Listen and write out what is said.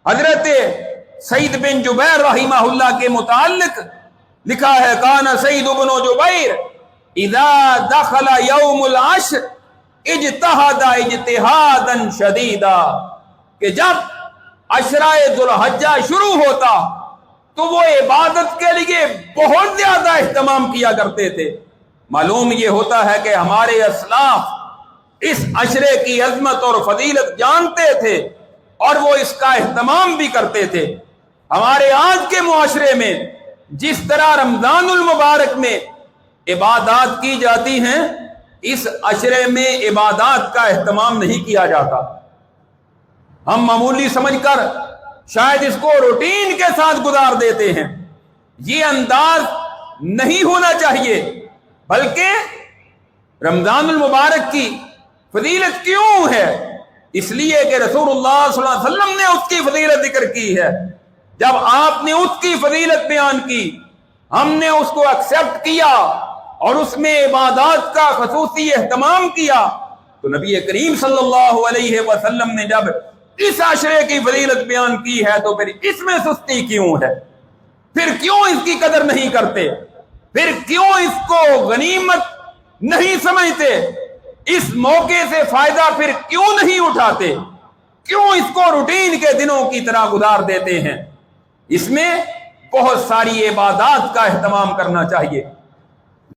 حضرت سعید بن جبیر رحمہ کے متعلق لکھا ہے کان سعید بن جبیر اذا دخل یوم العشر اجتہد اجتہادا شدیدا، کہ جب عشرہ ذی الحجہ شروع ہوتا تو وہ عبادت کے لیے بہت زیادہ اہتمام کیا کرتے تھے۔ معلوم یہ ہوتا ہے کہ ہمارے اسلاف اس عشرے کی عظمت اور فضیلت جانتے تھے اور وہ اس کا اہتمام بھی کرتے تھے۔ ہمارے آج کے معاشرے میں جس طرح رمضان المبارک میں عبادات کی جاتی ہیں، اس عشرے میں عبادات کا اہتمام نہیں کیا جاتا۔ ہم معمولی سمجھ کر شاید اس کو روٹین کے ساتھ گزار دیتے ہیں۔ یہ انداز نہیں ہونا چاہیے، بلکہ رمضان المبارک کی فضیلت کیوں ہے؟ اس لیے کہ رسول اللہ صلی اللہ علیہ وسلم نے اس کی فضیلت ذکر کی ہے۔ جب آپ نے اس کی فضیلت بیان کی، ہم نے اس کو ایکسپٹ کیا اور اس میں عبادات کا خصوصی اہتمام کیا، تو نبی کریم صلی اللہ علیہ وسلم نے جب اس عشرے کی فضیلت بیان کی ہے تو پھر اس میں سستی کیوں ہے؟ پھر کیوں اس کی قدر نہیں کرتے؟ پھر کیوں اس کو غنیمت نہیں سمجھتے؟ اس موقع سے فائدہ پھر کیوں نہیں اٹھاتے؟ کیوں اس کو روٹین کے دنوں کی طرح گزار دیتے ہیں؟ اس میں بہت ساری عبادات کا اہتمام کرنا چاہیے۔